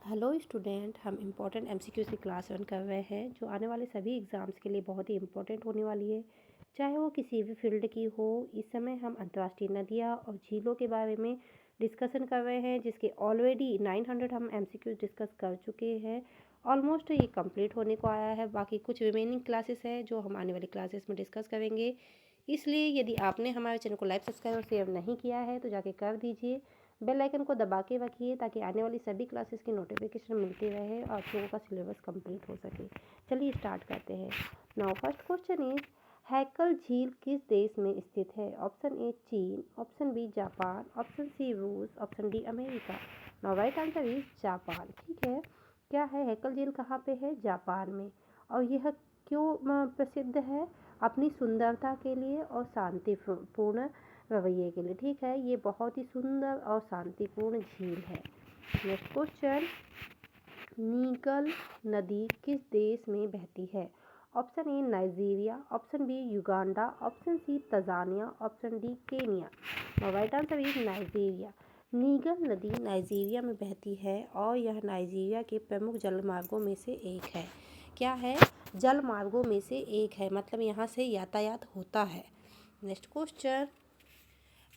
Hello student, हम important MCQs की class 1 कर रहे हैं जो आने वाले सभी एग्ज़ाम्स के लिए बहुत ही इम्पोर्टेंट होने वाली है, चाहे वो किसी भी फील्ड की हो। इस समय हम अंतर्राष्ट्रीय नदियाँ और झीलों के बारे में डिस्कशन कर रहे हैं, जिसके ऑलरेडी 900 हम एमसीक्यूज़ डिस्कस कर चुके हैं। ऑलमोस्ट ये कंप्लीट होने को आया है, बाकी कुछ रिमेनिंग क्लासेस है जो हम आने वाली क्लासेस में डिस्कस करेंगे। इसलिए यदि आपने हमारे चैनल को लाइक, सब्सक्राइब और शेयर नहीं किया है तो जाके कर दीजिए। बेल आइकन को दबा के रखिए ताकि आने वाली सभी क्लासेस की नोटिफिकेशन मिलती रहे और आप लोगों का सिलेबस कंप्लीट हो सके। चलिए स्टार्ट करते हैं। नाउ फर्स्ट क्वेश्चन इज, हैकल झील किस देश में स्थित है? ऑप्शन ए चीन, ऑप्शन बी जापान, ऑप्शन सी रूस, option D America. Now right answer is Japan. ठीक है, क्या है हैकल झील कहाँ पे है? जापान में। और यह क्यों प्रसिद्ध है? अपनी सुंदरता के लिए और शांतिपूर्ण रवैये के लिए। ठीक है, ये बहुत ही सुंदर और शांतिपूर्ण झील है। नेक्स्ट क्वेश्चन, नीगल नदी किस देश में बहती है? Option A Nigeria, option B Uganda, option C Tanzania, option D Kenya. Right answer is Nigeria. नीगल नदी नाइजीरिया में बहती है और यह नाइजीरिया के प्रमुख जलमार्गों में से एक है। क्या है? जलमार्गों में से एक है, मतलब यहाँ से यातायात होता है। नेक्स्ट क्वेश्चन,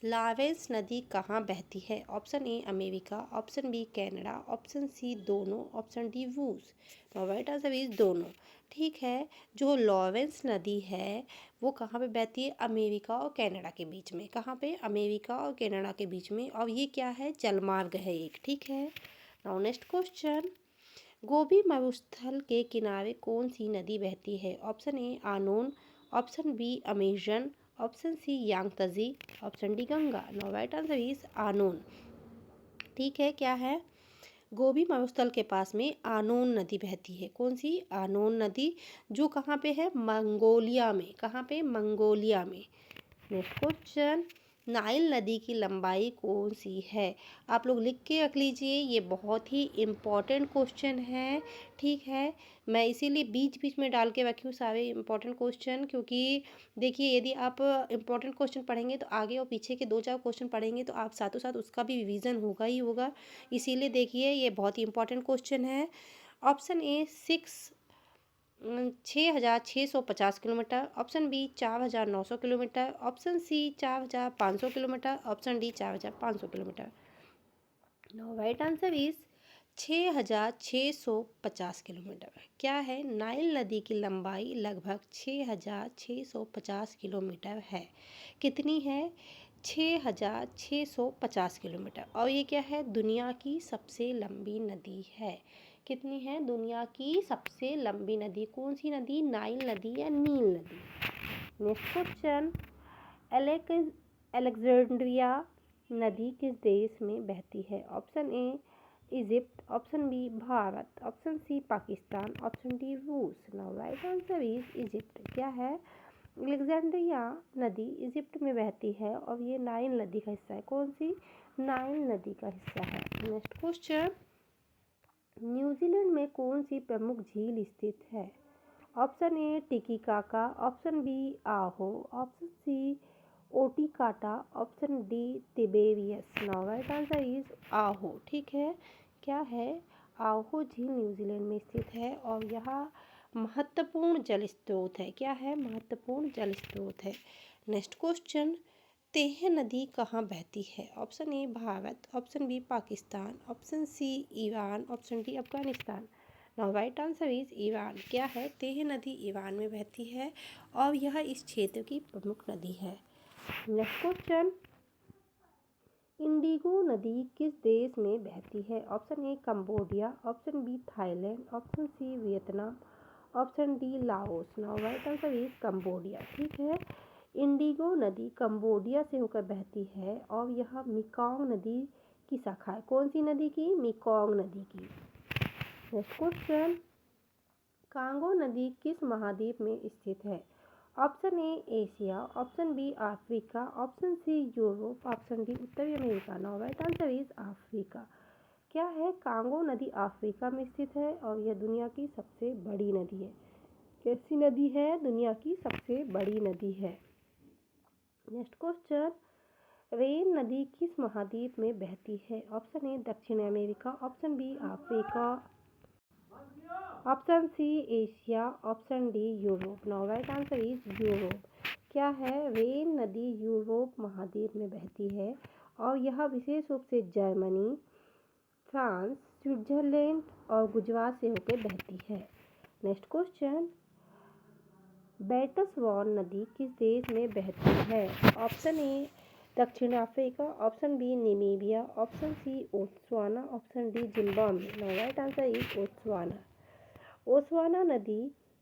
लॉरेंस नदी कहाँ बहती है? Option A America, option B Canada, option C दोनों, ऑप्शन डी रूस। राइट आंसर इज दोनों। ठीक है, जो लॉरेंस नदी है वो कहाँ पे बहती है? अमेरिका और कनाडा के बीच में। कहाँ पे? अमेरिका और कनाडा के बीच में। और ये क्या है? जलमार्ग है एक। ठीक है, नाउ नेक्स्ट क्वेश्चन, गोबी मरुस्थल के किनारे कौन सी नदी बहती है? ऑप्शन ए आनोन, option B Amazon, option C Yangtze, option D Ganga. No right answer is आनोन। ठीक है, क्या है? गोबी मरुस्थल के पास में आनोन नदी बहती है। कौन सी? आनोन नदी, जो कहाँ पे है? मंगोलिया में। कहाँ पे? मंगोलिया में। नेक्स्ट क्वेश्चन, नाइल नदी की लंबाई कौन सी है? आप लोग लिख के रख लीजिए, ये बहुत ही इम्पॉर्टेंट क्वेश्चन है। ठीक है, मैं इसीलिए बीच बीच में डाल के रखी हूँ सारे इम्पॉर्टेंट क्वेश्चन, क्योंकि देखिए यदि आप इम्पॉर्टेंट क्वेश्चन पढ़ेंगे तो आगे और पीछे के 2-4 क्वेश्चन पढ़ेंगे तो आप साथों साथ उसका भी रिवीजन होगा ही होगा। इसीलिए देखिए ये बहुत ही इम्पॉर्टेंट क्वेश्चन है। Option A 6,650 kilometre, option B 4,900 kilometre, option C 4,500 kilometre, option D 4,500 kilometre. No right answer is 6,650 kilometre. क्या है? नाइल नदी की लंबाई लगभग 6,650 किलोमीटर है। कितनी है? 6,650 किलोमीटर। और ये क्या है? दुनिया की सबसे लंबी नदी है। कितनी है? दुनिया की सबसे लंबी नदी। कौन सी नदी? नाइल नदी या नील नदी। नेक्स्ट क्वेश्चन, अलेक्जेंड्रिया नदी किस देश में बहती है? Option A Egypt, option B Bharat, option C Pakistan, option D रूस। Now right answer is Egypt. क्या है? अलेक्जेंड्रिया नदी इजिप्ट में बहती है और ये नाइल नदी का हिस्सा है। कौन सी? नाइल नदी का हिस्सा है। नेक्स्ट क्वेश्चन, न्यूजीलैंड में कौन सी प्रमुख झील स्थित है? ऑप्शन ए टिकीकाका, ऑप्शन बी आहो, ऑप्शन सी ओटिकाटा, option D Tiberias. Now right answer is आहो। ठीक है, क्या है? आहो झील न्यूजीलैंड में स्थित है और यह महत्वपूर्ण जल स्रोत है। क्या है? महत्वपूर्ण जल स्रोत है। नेक्स्ट क्वेश्चन, तेह नदी कहाँ बहती है? Option A Bharat, option B Pakistan, option C Iran, option D Afghanistan. Now right answer is Iran. क्या है? तेह नदी ईरान में बहती है और यह इस क्षेत्र की प्रमुख नदी है। नेक्स्ट क्वेश्चन, इंडिगो नदी किस देश में बहती है? Option A Cambodia, option B Thailand, option C Vietnam, option D Laos. Now right answer is Cambodia. ठीक है, इंडिगो नदी कंबोडिया से होकर बहती है और यह मेकोंग नदी की शाखा है। कौन सी नदी की? मेकोंग नदी की। नेक्स्ट क्वेश्चन, कांगो नदी किस महाद्वीप में स्थित है? Option A Asia, option B Africa, option C Europe, option D उत्तरी America. Now right answer is Africa. क्या है? कांगो नदी अफ्रीका में स्थित है और यह दुनिया की सबसे बड़ी नदी है। कैसी नदी है? दुनिया की सबसे बड़ी नदी है। नेक्स्ट क्वेश्चन, रेन नदी किस महाद्वीप में बहती है? ऑप्शन ए दक्षिण America, option B Africa, option C Asia, option D Europe. Now right answer is Europe. क्या है? रेन नदी यूरोप महाद्वीप में बहती है और यह विशेष रूप से जर्मनी, फ्रांस, स्विट्जरलैंड और गुजरात से होकर बहती है। नेक्स्ट क्वेश्चन, बेटसवान नदी किस देश में बहती है? ऑप्शन ए दक्षिण Africa, option B Namibia, option C Botswana, option D Zimbabwe. Now right answer is Botswana. ओस्वाना नदी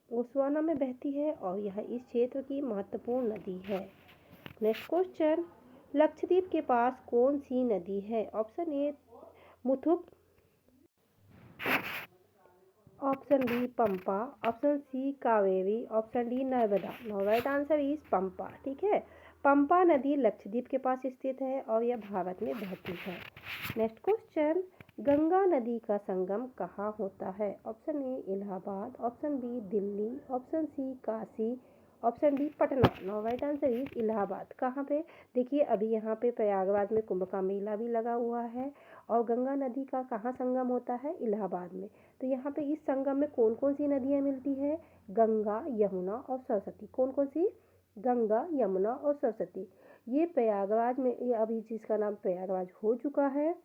ओस्वाना में बहती है और यह इस क्षेत्र की महत्वपूर्ण नदी है। नेक्स्ट क्वेश्चन, लक्षद्वीप के पास कौन सी नदी है? ऑप्शन ए मुथुट, option B Pampa, option C Kaveri, option D Narmada. Now right answer is Pampa. ठीक है, पंपा नदी लक्षद्वीप के पास स्थित है और यह भारत में बहती है। नेक्स्ट क्वेश्चन, गंगा नदी का संगम कहाँ होता है? Option A Allahabad, option B Delhi, option C Kashi, option D Patna. Now right answer is Allahabad. कहाँ पे? देखिए अभी यहाँ पे प्रयागराज में कुंभ का मेला भी लगा हुआ है और गंगा नदी का कहाँ संगम होता है? इलाहाबाद में। तो यहाँ पे इस संगम में कौन कौन सी नदियाँ मिलती है? गंगा, यमुना और सरस्वती। कौन कौन सी? गंगा, यमुना और सरस्वती। ये प्रयागराज में, ये अभी जिसका नाम प्रयागराज हो चुका है,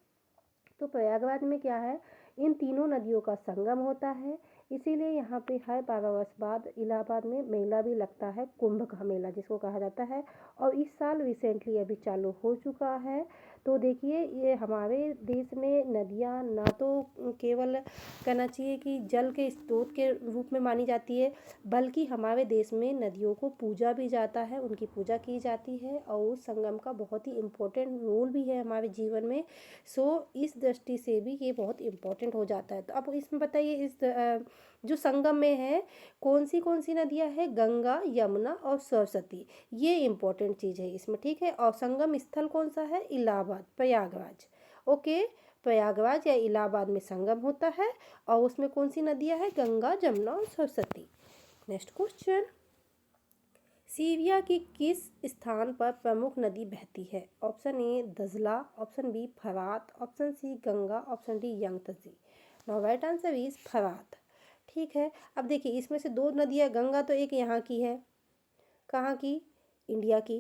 तो प्रयागराज में क्या है, इन तीनों नदियों का संगम होता है। इसीलिए यहाँ पे हर 12 वर्ष बाद इलाहाबाद में मेला भी लगता है, कुंभ का मेला जिसको कहा जाता है। और इस साल रिसेंटली अभी चालू हो चुका है। तो देखिए ये हमारे देश में नदियाँ ना तो केवल कहना चाहिए कि जल के स्रोत के रूप में मानी जाती है, बल्कि हमारे देश में नदियों को पूजा भी जाता है, उनकी पूजा की जाती है और उस संगम का बहुत ही इम्पोर्टेंट रोल भी है हमारे जीवन में। सो इस दृष्टि से भी ये बहुत इम्पोर्टेंट हो जाता है। तो अब इसमें बताइए, इस जो संगम में है कौन सी नदियाँ हैं? गंगा, यमुना और सरस्वती। ये इम्पोर्टेंट चीज़ है इसमें। ठीक है, और संगम स्थल कौन सा है? इलाहाबाद, प्रयागराज। ओके, प्रयागराज या इलाहाबाद में संगम होता है और उसमें कौन सी नदियाँ हैं? गंगा, जमुना और सरस्वती। नेक्स्ट क्वेश्चन, सीरिया की किस स्थान पर प्रमुख नदी बहती है? ऑप्शन ए दजला, ऑप्शन बी फरात, option C Ganga, option D Yangtze. Now right answer is फरात। ठीक है, अब देखिए इसमें से दो नदियाँ, गंगा तो एक यहाँ की है, कहाँ की? इंडिया की।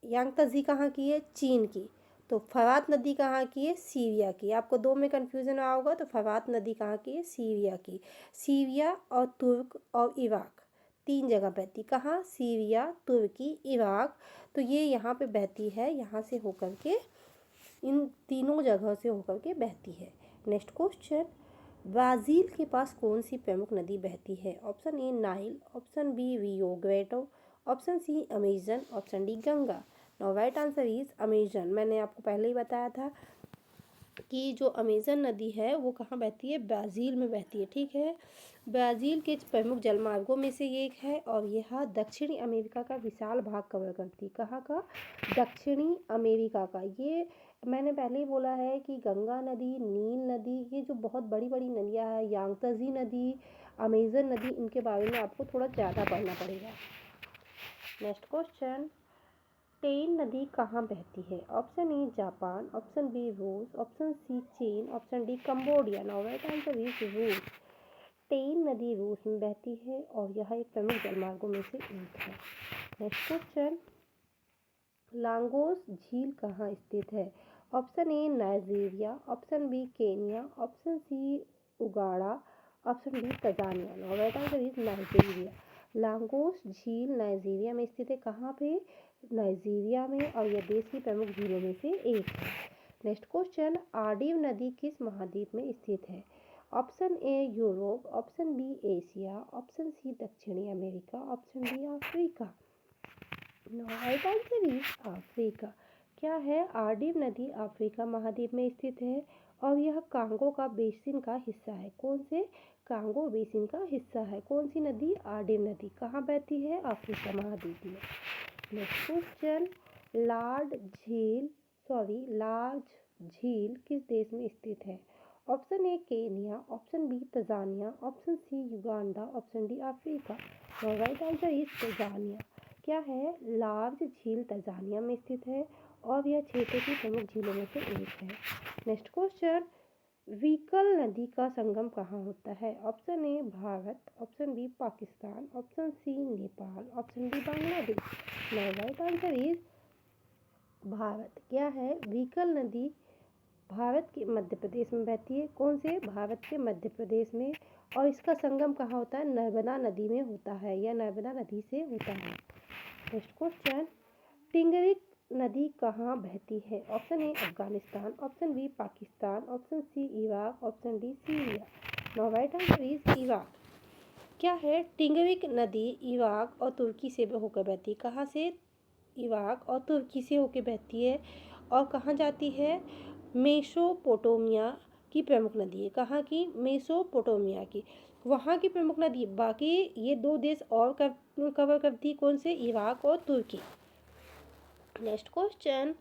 यांगत्जे कहाँ की है? चीन की। तो फरात नदी कहाँ की है? सीरिया की। आपको दो में कन्फ्यूज़न आ होगा, तो फरात नदी कहाँ की है? सीरिया की। सीरिया और तुर्क और इराक, तीन जगह बहती। कहाँ? सीरिया, तुर्की, इराक। तो ये यहाँ पे बहती है, यहाँ से होकर के इन तीनों जगह से होकर के बहती है। नेक्स्ट क्वेश्चन, ब्राज़ील के पास कौन सी प्रमुख नदी बहती है? Option A Nile, option B Rio Grande, option C Amazon, option D Ganga. Now right answer is Amazon. मैंने आपको पहले ही बताया था कि जो अमेजन नदी है वो कहाँ बहती है? ब्राज़ील में बहती है। ठीक है, ब्राज़ील के प्रमुख जलमार्गों में से ये एक है और यह दक्षिणी अमेरिका का विशाल भाग कवर करती। कहाँ का? दक्षिणी अमेरिका का। ये मैंने पहले ही बोला है कि गंगा नदी, नील नदी, ये जो बहुत बड़ी बड़ी नदियाँ हैं, यांगत्जे नदी, अमेजन नदी, इनके बारे में आपको थोड़ा ज़्यादा पढ़ना पड़ेगा। नेक्स्ट क्वेश्चन, टेन नदी कहाँ बहती है? Option A Japan, option B रूस, ऑप्शन सी चीन, option D Cambodia. Now right answer is रूस। टेन नदी रूस में बहती है और यह एक प्रमुख जलमार्गों में से एक है। नेक्स्ट क्वेश्चन, लांगोस झील कहाँ स्थित है? Option A Nigeria, option B Kenya, option C Uganda, option D Tanzania. Now right answer is Nigeria. Lagos झील नाइजीरिया में स्थित है। कहाँ पे? नाइजीरिया में, और यह देश की प्रमुख झीलों में से एक है। नेक्स्ट क्वेश्चन, आर्डीव नदी किस महाद्वीप में स्थित है? Option A Europe, option B Asia, option C दक्षिणी America, option D Africa. Right answer is Africa. क्या है? आर्डीव नदी अफ्रीका महाद्वीप में स्थित है और यह कांगो का बेसिन का हिस्सा है। कौन से? कांगो बेसिन का हिस्सा है। कौन सी नदी? आर्डीव नदी। कहाँ बहती है? अफ्रीका महाद्वीप में। नेक्स्ट क्वेश्चन, लार्ज झील किस देश में स्थित है? Option A Kenya, option B Tanzania, option C Uganda, option D Africa. Right answer is Tanzania. क्या है? लार्ज झील तंजानिया में स्थित है और यह क्षेत्र की प्रमुख झीलों में से एक है। नेक्स्ट क्वेश्चन, विकल नदी का संगम कहाँ होता है? Option A Bharat, option B Pakistan, option C Nepal, option D Bangladesh. Now right answer is Bharat. क्या है? विकल नदी भारत के मध्य प्रदेश में बहती है। कौन से? भारत के मध्य प्रदेश में। और इसका संगम कहाँ होता है? नर्मदा नदी में होता है, या नर्मदा नदी से होता है। नेक्स्ट क्वेश्चन, टिंगरिक नदी कहाँ बहती है? Option A Afghanistan, option B Pakistan, option C Iraq, option D Syria. Now right answer is Iraq. क्या है? टिंगरिक नदी इराक और तुर्की से होकर बहती है। कहाँ से? इराक और तुर्की से होकर बहती है। और कहाँ जाती है? मेसोपोटामिया की प्रमुख नदी है। कहाँ की? मेसोपोटामिया की, वहाँ की प्रमुख नदी। बाकी ये दो देश और कवर करती है। कौन से? इराक और तुर्की। नेक्स्ट क्वेश्चन,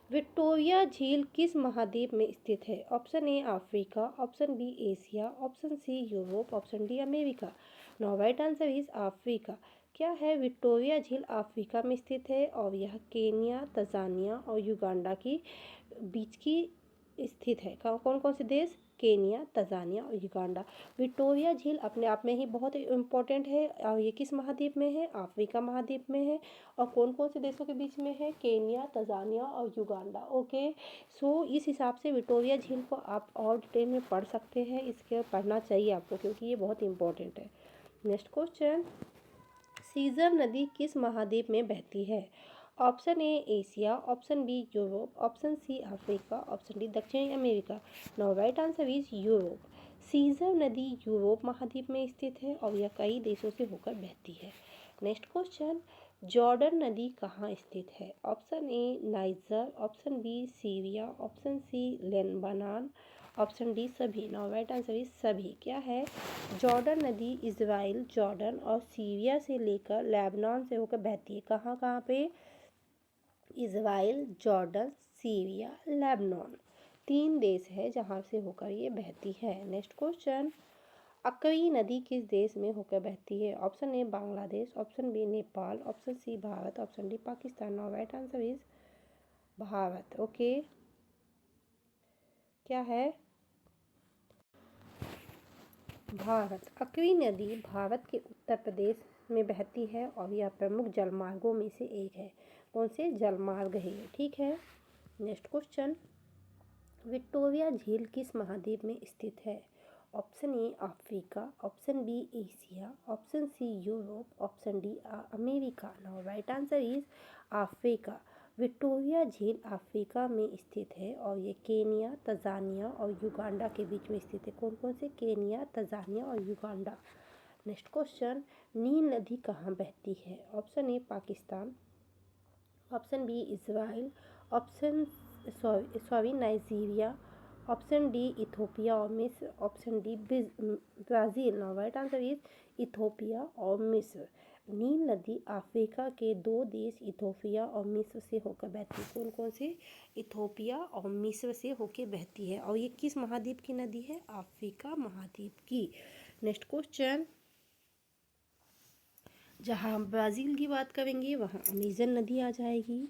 विक्टोरिया झील किस महाद्वीप में स्थित है? Option A Africa, option B Asia, option C Europe, option D America. Now right answer is Africa. क्या है? विक्टोरिया झील अफ्रीका में स्थित है और यह केन्या, तंजानिया और युगांडा की बीच की स्थित है। कौन कौन से देश? केन्या, तंजानिया और युगांडा। विक्टोरिया झील अपने आप में ही बहुत इम्पोर्टेंट है। और ये किस महाद्वीप में है? अफ्रीका महाद्वीप में है। और कौन कौन से देशों के बीच में है? केन्या, तंजानिया और युगांडा। ओके, सो इस हिसाब से विक्टोरिया झील को आप और डिटेल में पढ़ सकते हैं। इसके पढ़ना चाहिए आपको, क्योंकि ये बहुत इंपॉर्टेंट है। नेक्स्ट क्वेश्चन, सीजर नदी किस महाद्वीप में बहती है? Option A Asia, option B Europe, option C Africa, option D दक्षिणी America. Now right answer is Europe. सीजर नदी यूरोप महाद्वीप में स्थित है और यह कई देशों से होकर बहती है। नेक्स्ट क्वेश्चन, जॉर्डन नदी कहाँ स्थित है? Option A Niger, option B Syria, option C Lebanon, option D सभी। नाउ राइट आंसर इज सभी। क्या है? जॉर्डन नदी इजराइल, जॉर्डन और सीरिया से लेकर लेबनान से होकर बहती है। कहाँ कहाँ पे? इजराइल, जॉर्डन, सीरिया, लेबनान, 3 देश है जहाँ से होकर ये बहती है। नेक्स्ट क्वेश्चन, अकई नदी किस देश में होकर बहती है? Option A Bangladesh, option B Nepal, option C Bharat, option D Pakistan. Now right answer is Bharat. Okay, क्या है? भारत। अकई नदी भारत के उत्तर प्रदेश में बहती है और यह प्रमुख जलमार्गों में से एक है। कौन से जलमार्ग है ये? ठीक है। नेक्स्ट क्वेश्चन, विक्टोरिया झील किस महाद्वीप में स्थित है? Option A Africa, option B Asia, option C Europe, option D America. Now right answer is Africa. Victoria झील अफ्रीका में स्थित है और ये केन्या, तंजानिया और युगांडा के बीच में स्थित है। कौन कौन से? केन्या, तंजानिया और युगांडा। नेक्स्ट क्वेश्चन, नील नदी कहाँ बहती है? Option A Pakistan, option B Israel, option Nigeria, option D Ethiopia और मिस्र, option D Brazil. Now right answer is Ethiopia और मिस्र। नील नदी अफ्रीका के 2 देश इथोपिया और मिस्र से होकर बहती है। कौन कौन से? इथोपिया और मिस्र से होकर बहती है। और ये किस महाद्वीप की नदी है? अफ्रीका महाद्वीप की। नेक्स्ट क्वेश्चन, जहाँ हम ब्राज़ील की बात करेंगे वहाँ अमेजन नदी आ जाएगी।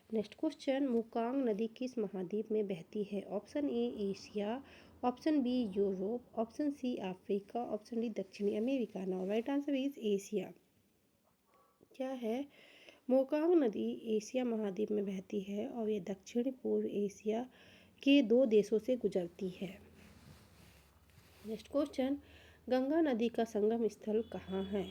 नेक्स्ट क्वेश्चन, मोकांग नदी किस महाद्वीप में बहती है? Option A Asia, option B Europe, option C Africa, option D दक्षिणी America. Now right answer is Asia. क्या है? मोकांग नदी एशिया महाद्वीप में बहती है और ये दक्षिण पूर्व एशिया के 2 देशों से गुजरती है। नेक्स्ट क्वेश्चन, गंगा नदी का संगम स्थल कहाँ है?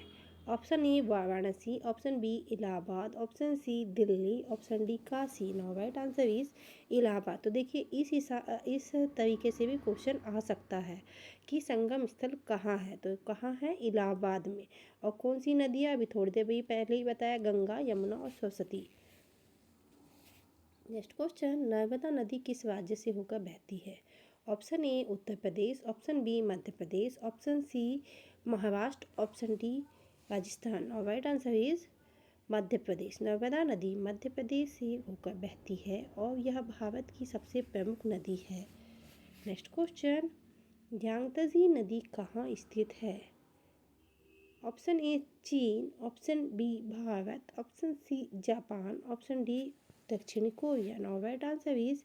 Option A Varanasi, option B Allahabad, option C Delhi, option D Kashi. Now right answer is Allahabad. तो देखिए इस तरीके से भी क्वेश्चन आ सकता है कि संगम स्थल कहाँ है। तो कहाँ है? इलाहाबाद में। और कौन सी नदियाँ? अभी थोड़ी देर भी पहले ही बताया, गंगा, यमुना और सरस्वती। नेक्स्ट क्वेश्चन, नर्मदा नदी किस राज्य से होकर बहती है? Option A Uttar Pradesh, option B Madhya Pradesh, option C Maharashtra, option D Rajasthan. और right answer is Madhya Pradesh. Narmada नदी मध्य प्रदेश से होकर बहती है और यह भारत की सबसे प्रमुख नदी है। नेक्स्ट क्वेश्चन, यांगत्जे नदी कहाँ स्थित है? ऑप्शन ए चीन, option B Bharat, option C जापान, ऑप्शन डी दक्षिणी Korea. Now right answer is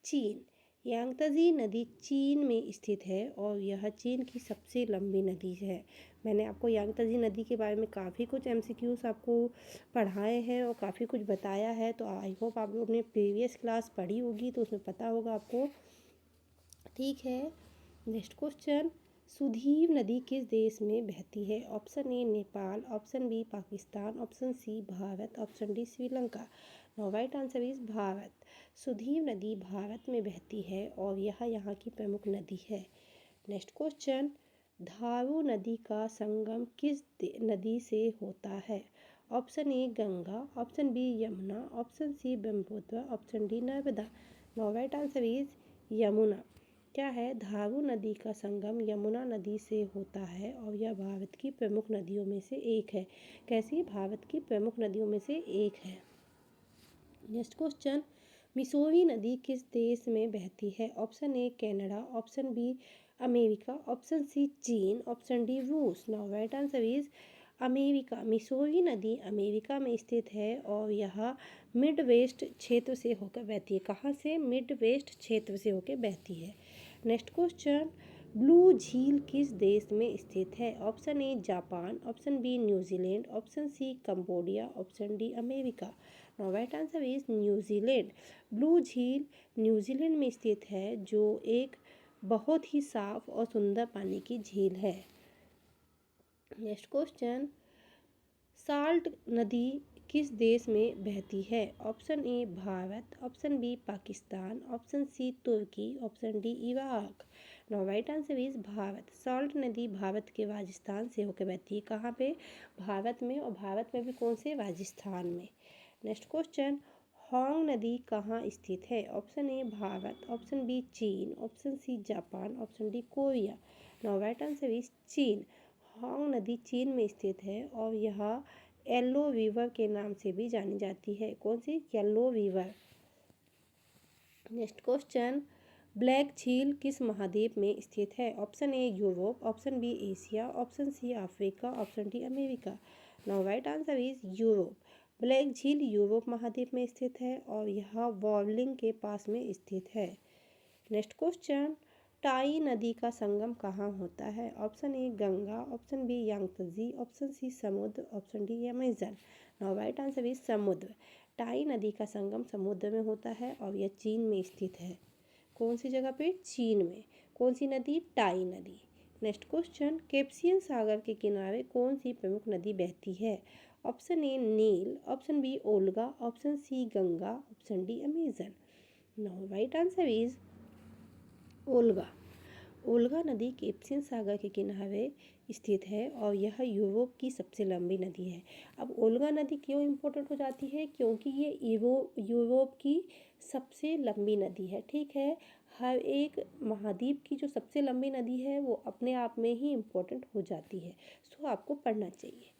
चीन। यांगत्जे नदी चीन में स्थित है और यह चीन की सबसे लंबी नदी है। मैंने आपको यांगत्जे नदी के बारे में काफ़ी कुछ एमसीक्यूज आपको पढ़ाए हैं और काफ़ी कुछ बताया है, तो आई होप आप लोगों ने प्रीवियस क्लास पढ़ी होगी तो उसमें पता होगा आपको। ठीक है, नेक्स्ट क्वेश्चन, सुधीव नदी किस देश में बहती है? Option A Nepal, option B Pakistan, option C Bharat, option D Sri Lanka. Now right answer is Bharat. सुधीव नदी भारत में बहती है और यह यहाँ की प्रमुख नदी है। नेक्स्ट क्वेश्चन, धारू नदी का संगम किस नदी से होता है? Option A Ganga, option B Yamuna, option C Brahmaputra, option D Narmada. Now right answer is Yamuna. क्या है? धारू नदी का संगम यमुना नदी से होता है और यह भारत की प्रमुख नदियों में से एक है। कैसी? भारत की प्रमुख नदियों में से एक है। नेक्स्ट क्वेश्चन, मिसौरी नदी किस देश में बहती है? Option A Canada, option B America, option C चीन, ऑप्शन डी रूस। Now right answer is America. Missouri नदी अमेरिका में स्थित है और यह मिड वेस्ट क्षेत्र से होकर बहती है। कहाँ से? मिड वेस्ट क्षेत्र से होकर बहती है। नेक्स्ट क्वेश्चन, ब्लू झील किस देश में स्थित है? Option A Japan, option B New Zealand, option C Cambodia, option D America. Now right answer is New Zealand. Blue झील न्यूजीलैंड में स्थित है जो एक बहुत ही साफ और सुंदर पानी की झील है। नेक्स्ट क्वेश्चन, साल्ट नदी किस देश में बहती है? Option A Bharat, option B Pakistan, option C तुर्की, option D Iraq. Now right answer is Bharat. Salt नदी भारत के राजस्थान से होकर बहती है। कहाँ पे? भारत में, और भारत में भी कौन से? राजस्थान में। नेक्स्ट क्वेश्चन, होंग नदी कहाँ स्थित है? Option A Bharat, option B चीन, ऑप्शन सी जापान, option D Korea. Now right answer is चीन। होंग नदी चीन में स्थित है और यह येलो रिवर के नाम से भी जानी जाती है। कौन सी? Yellow river. Next question, black झील किस महाद्वीप में स्थित है? Option A Europe, option B Asia, option C Africa, option D America. Now right answer is Europe. Black झील यूरोप महाद्वीप में स्थित है और यह वॉवलिंग के पास में स्थित है। नेक्स्ट क्वेश्चन, टाई नदी का संगम कहाँ होता है? Option A Ganga, option B Yangtze, option C समुद्र, option D Amazon. Now right answer is समुद्र। टाई नदी का संगम समुद्र में होता है और यह चीन में स्थित है। कौन सी जगह पे? चीन में। कौन सी नदी? टाई नदी। नेक्स्ट क्वेश्चन, कैस्पियन सागर के किनारे कौन सी प्रमुख नदी बहती है? ऑप्शन ए नील, option B Volga, option C Ganga, option D Amazon. Now right answer is Volga. Volga नदी कैस्पियन सागर के किनारे स्थित है और यह यूरोप की सबसे लंबी नदी है। अब ओल्गा नदी क्यों इम्पोर्टेंट हो जाती है? क्योंकि ये यूरोप की सबसे लंबी नदी है। ठीक है, हर एक महाद्वीप की जो सबसे लंबी नदी है वो अपने आप में ही इम्पोर्टेंट हो जाती है, सो आपको पढ़ना चाहिए।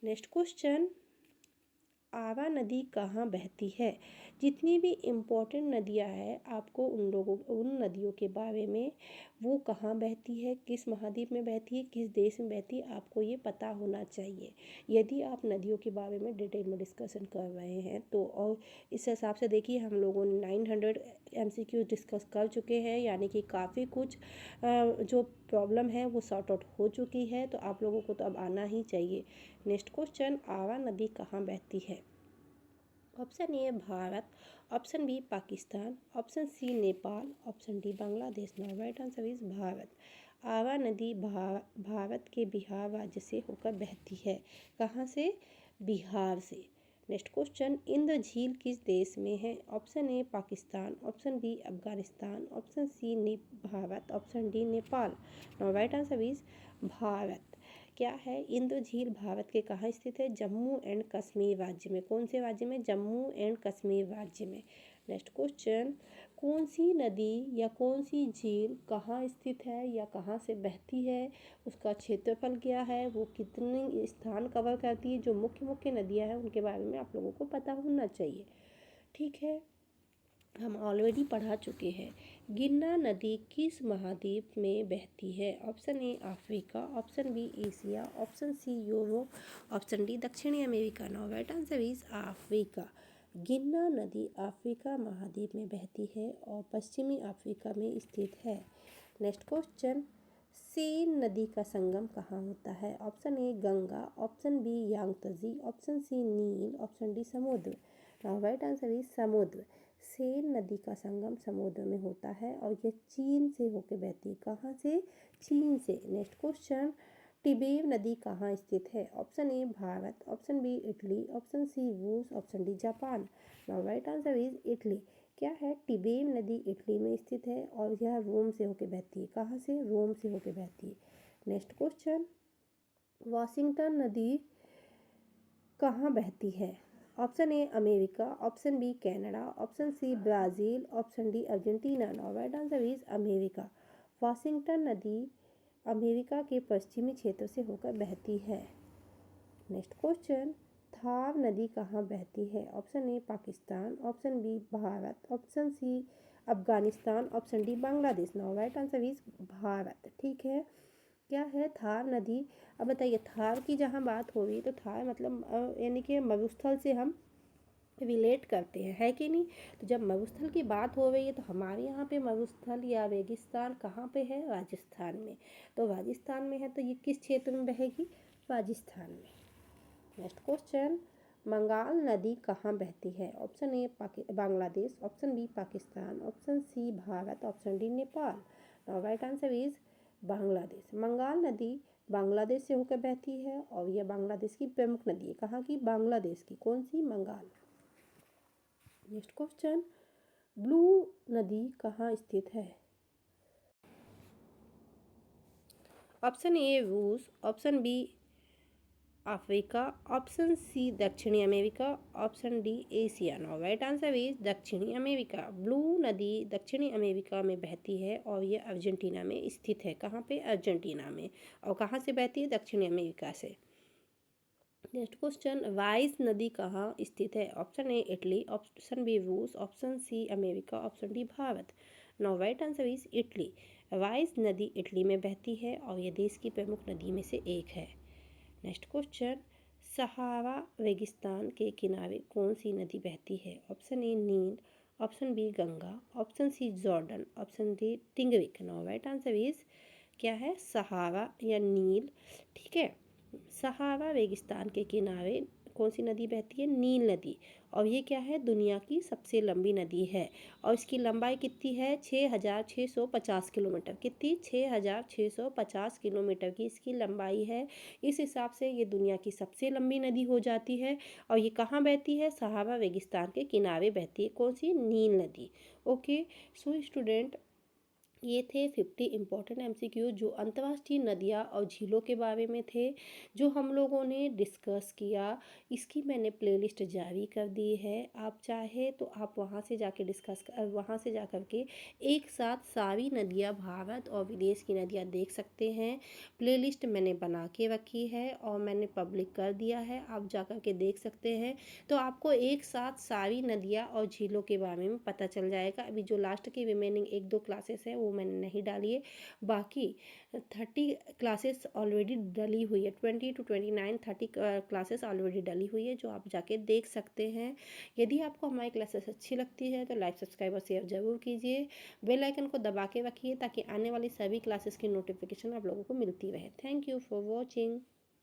नेक्स्ट क्वेश्चन, आवा नदी कहाँ बहती है? जितनी भी इम्पोर्टेंट नदियाँ हैं आपको उन नदियों के बारे में, वो कहाँ बहती है, किस महाद्वीप में बहती है, किस देश में बहती है, आपको ये पता होना चाहिए। यदि आप नदियों के बारे में डिटेल में डिस्कशन कर रहे हैं तो, और इस हिसाब से देखिए हम लोगों ने 900 MCQ डिस्कस कर चुके हैं, यानी कि काफ़ी कुछ जो प्रॉब्लम है वो सॉर्ट आउट हो चुकी है, तो आप लोगों को तो अब आना ही चाहिए। नेक्स्ट क्वेश्चन, आवा नदी कहाँ बहती है? Option A Bharat, option B Pakistan, option C Nepal, option D Bangladesh. Now right answer is Bharat. आवा नदी भारत के बिहार राज्य से होकर बहती है। कहाँ से? बिहार से। नेक्स्ट क्वेश्चन, इंद्र झील किस देश में है? Option A Pakistan, option B Afghanistan, option C Bharat, option D Nepal. Now right answer is Bharat. क्या है? इंद्र झील भारत के कहाँ स्थित है? जम्मू एंड कश्मीर राज्य में। कौन से राज्य में? जम्मू एंड कश्मीर राज्य में। नेक्स्ट क्वेश्चन, कौन सी नदी या कौन सी झील कहाँ स्थित है या कहाँ से बहती है, उसका क्षेत्रफल क्या है, वो कितने स्थान कवर करती है, जो मुख्य मुख्य नदियाँ हैं उनके बारे में आप लोगों को पता होना चाहिए। ठीक है, हम ऑलरेडी पढ़ा चुके हैं। गिरना नदी किस महाद्वीप में बहती है? Option A Africa, option B Asia, option C Europe, option D दक्षिणी America. Now right answer is Africa. गिन्ना नदी अफ्रीका महाद्वीप में बहती है और पश्चिमी अफ्रीका में स्थित है। नेक्स्ट क्वेश्चन, सेन नदी का संगम कहाँ होता है? Option A Ganga, option B Yangtze, option C नील, ऑप्शन डी समुद्र। नाउ राइट आंसर इज समुद्र। सेन नदी का संगम समुद्र में होता है और यह चीन से होकर बहती है। कहाँ से? चीन से। नेक्स्ट क्वेश्चन, टिबेब नदी कहाँ स्थित है? Option A Bharat, option B Italy, option C रूस, ऑप्शन डी जापान। Now right answer is Italy. क्या है? टिबेब नदी इटली में स्थित है और यह रोम से होकर बहती है। कहाँ से? रोम से होकर बहती है। नेक्स्ट क्वेश्चन, वॉशिंगटन नदी कहाँ बहती है? Option A America, option B Canada, option C Brazil, option D Argentina. Now right answer is America. Washington नदी अमेरिका के पश्चिमी क्षेत्र से होकर बहती है। नेक्स्ट क्वेश्चन, थार नदी कहाँ बहती है? Option A Pakistan, option B Bharat, option C Afghanistan, option D Bangladesh. Now right answer is Bharat. ठीक है। क्या है? थार नदी। अब बताइए, थार की जहाँ बात हो रही तो थार मतलब यानी कि मरुस्थल से हम रिलेट करते हैं, है कि नहीं? तो जब मरुस्थल की बात हो रही है तो हमारे यहाँ पे मरुस्थल या रेगिस्तान कहाँ पे है? राजस्थान में। तो राजस्थान में है तो ये किस क्षेत्र में बहेगी? राजस्थान में। नेक्स्ट क्वेश्चन, बंगाल नदी कहाँ बहती है? Option A Bangladesh, option B Pakistan, option C Bharat, option D Nepal. Now right answer is Bangladesh. Bengal नदी बांग्लादेश से होकर बहती है और यह बांग्लादेश की प्रमुख नदी है। कहाँ की? बांग्लादेश की। कौन सी? बंगाल। नेक्स्ट क्वेश्चन, ब्लू नदी कहाँ स्थित है? ऑप्शन ए रूस, option B Africa, option C दक्षिणी America, option D Asia. Now right answer is दक्षिणी अमेरिका। ब्लू नदी दक्षिणी अमेरिका में बहती है और ये अर्जेंटीना में स्थित है। कहाँ पे? अर्जेंटीना में। और कहाँ से बहती है? दक्षिणी अमेरिका से। नेक्स्ट क्वेश्चन, वाइस नदी कहाँ स्थित है? Option A Italy, option B रूस, option C America, option D Bharat. Now right answer is Italy. वाइस नदी इटली में बहती है और यह देश की प्रमुख नदी में से एक है। नेक्स्ट क्वेश्चन, सहारा रेगिस्तान के किनारे कौन सी नदी बहती है? ऑप्शन ए नील, option B Ganga, option C Jordan, option D Tigris. Now right answer is क्या है? सहारा या नील। ठीक है। सहारा रेगिस्तान के किनारे कौन सी नदी बहती है? नील नदी। और ये क्या है? दुनिया की सबसे लंबी नदी है और इसकी लंबाई कितनी है? 6,650 किलोमीटर। कितनी? 6,650 किलोमीटर की इसकी लंबाई है। इस हिसाब से ये दुनिया की सबसे लंबी नदी हो जाती है। और ये कहाँ बहती है? सहारा रेगिस्तान के किनारे बहती है। कौन सी? नील नदी। ओके। सो स्टूडेंट, ये थे 50 इम्पॉर्टेंट एमसीक्यू जो अंतर्राष्ट्रीय नदियाँ और झीलों के बारे में थे, जो हम लोगों ने डिस्कस किया। इसकी मैंने प्लेलिस्ट जारी कर दी है। आप चाहे तो आप वहाँ से जाके वहाँ से जा कर के एक साथ सारी नदियाँ, भारत और विदेश की नदियाँ देख सकते हैं। प्लेलिस्ट मैंने बना के रखी है और मैंने पब्लिक कर दिया है, आप जा कर के देख सकते हैं। तो आपको एक साथ सारी नदियाँ और झीलों के बारे में पता चल जाएगा। अभी जो लास्ट की रिमेनिंग 1-2 क्लासेस है वो मैंने नहीं डाली है। बाकी 30 क्लासेस ऑलरेडी डली हुई है। 20 to 29 30 क्लासेस ऑलरेडी डली हुई है, जो आप जाके देख सकते हैं। यदि आपको हमारी क्लासेस अच्छी लगती है तो लाइक, सब्सक्राइब और शेयर जरूर कीजिए। बेल आइकन को दबा के रखिए ताकि आने वाली सभी क्लासेस की नोटिफिकेशन आप लोगों को मिलती रहे। Thank you for watching.